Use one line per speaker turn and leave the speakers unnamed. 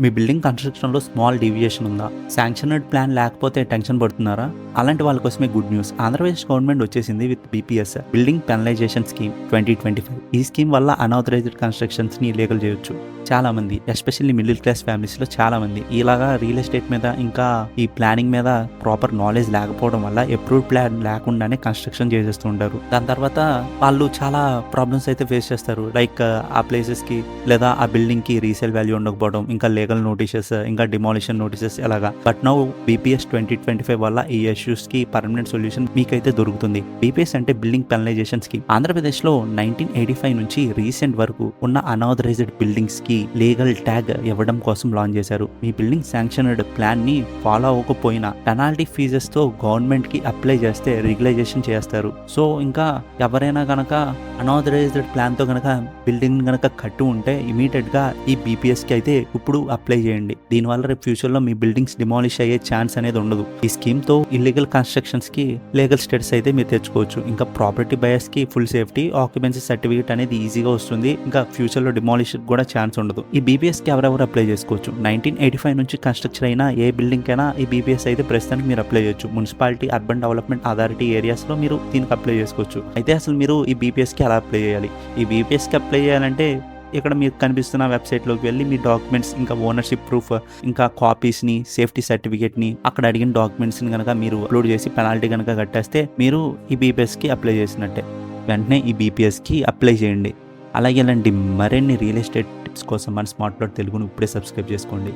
మీ building కన్స్ట్రక్షన్లో small deviation ఉందా? శాంక్షనడ్ plan లేకపోతే టెన్షన్ పడుతున్నారా? అలాంటి వాళ్ళ కోసమే గుడ్ న్యూస్. ఆంధ్రప్రదేశ్ గవర్నమెంట్ వచ్చేసింది with BPS, building penalisation scheme 2025. ఈ స్కీమ్ వల్ల అన్ఆథరైజ్డ్ కన్స్ట్రక్షన్స్ని లీగల్ చేయొచ్చు. చాలా మంది ఎస్పెషల్లీ మిడిల్ క్లాస్ ఫ్యామిలీస్లో చాలా మంది ఇలాగా రియల్ ఎస్టేట్ మీద ఇంకా ఈ ప్లానింగ్ మీద ప్రాపర్ నాలెడ్జ్ లేకపోవడం వల్ల అప్రూవ్డ్ ప్లాన్ లేకుండానే కన్స్ట్రక్షన్ చేసేస్తూ ఉంటారు. దాని తర్వాత వాళ్ళు చాలా ప్రాబ్లమ్స్ అయితే ఫేస్ చేస్తారు. లైక్ ఆ ప్లేసెస్కి లేదా ఆ బిల్డింగ్కి రీసేల్ వాల్యూ ఉండకపోవడం, ఇంకా లీగల్ నోటీసెస్, ఇంకా డిమాలిషన్ నోటీసెస్ ఎలాగా. బట్ నౌ బీపీఎస్ 2025 వల్ల ఈ ఇష్యూస్కి పర్మనెంట్ సొల్యూషన్ మీకైతే దొరుకుతుంది. బీపీఎస్ అంటే బిల్డింగ్ పెనలైజేషన్ స్కీమ్. ఆంధ్రప్రదేశ్లో 1985 నుంచి రీసెంట్ వరకు ఉన్న అన్ఆథరైజ్డ్ బిల్డింగ్స్కి లీగల్ ట్యాగ్ ఇవ్వడం కోసం లాంచ్ చేశారు. మీ బిల్డింగ్ శాంక్షన్డ్ ప్లాన్ ని ఫాలో అవ్వకపోయినా పెనాల్టీ ఫీజెస్ తో గవర్నమెంట్ కి అప్లై చేస్తే రెగ్యులైజేషన్ చేస్తారు. సో ఇంకా ఎవరైనా గనక అన్ఆథరైజ్డ్ ప్లాన్ తో గనక బిల్డింగ్ గనక కట్టు ఉంటే ఇమీడియట్ గా ఈ బీపీఎస్ కి అయితే ఇప్పుడు అప్లై చేయండి. దీనివల్ల రేపు ఫ్యూచర్ లో మీ బిల్డింగ్స్ డిమాలిష్ అయ్యే ఛాన్స్ అనేది ఉండదు. ఈ స్కీమ్ తో ఇల్లీగల్ కన్స్ట్రక్షన్స్ కి లీగల్ స్టేటస్ అయితే మీరు తెచ్చుకోవచ్చు. ఇంకా ప్రాపర్టీ బయర్స్ కి ఫుల్ సేఫ్టీ ఆక్యుపెన్సీ సర్టిఫికేట్ అనేది ఈజీగా వస్తుంది. ఇంకా ఫ్యూచర్ లో డిమాలిష్ కూడా ఛాన్స్ ఉండదు. ఈ బీపీఎస్ కి ఎవరెవరు అప్లై చేసుకోవచ్చు? 1985 నుంచి కన్స్ట్రక్షన్ అయినా ఏ బిల్డింగ్ కైనా ఈ బీపీఎస్ అయితే ప్రస్తుతానికి మీరు అప్లై చేయొచ్చు. Municipality, urban development authority areas లో మీరు దీనికి అప్లై చేసుకోవచ్చు. అయితే అసలు మీరు ఈ బీపీఎస్ కి ఎలా అప్లై చేయాలి? ఈ బీపీఎస్ కి అప్లై చేయాలంటే ఇక్కడ మీకు కనిపిస్తున్న వెబ్సైట్లోకి వెళ్ళి మీ డాక్యుమెంట్స్, ఇంకా ఓనర్షిప్ ప్రూఫ్, ఇంకా కాపీస్ని, సేఫ్టీ సర్టిఫికేట్ని, అక్కడ అడిగిన డాక్యుమెంట్స్ని కనుక మీరు అప్లోడ్ చేసి పెనాల్టీ కనుక కట్టేస్తే మీరు ఈ బీపీఎస్కి అప్లై చేసినట్టే. వెంటనే ఈ బీపీఎస్కి అప్లై చేయండి. అలాగే ఇలాంటి మరిన్ని రియల్ ఎస్టేట్ టిప్స్ కోసం మన స్మార్ట్ ప్లాట్ తెలుగును ఇప్పుడే సబ్స్క్రైబ్ చేసుకోండి.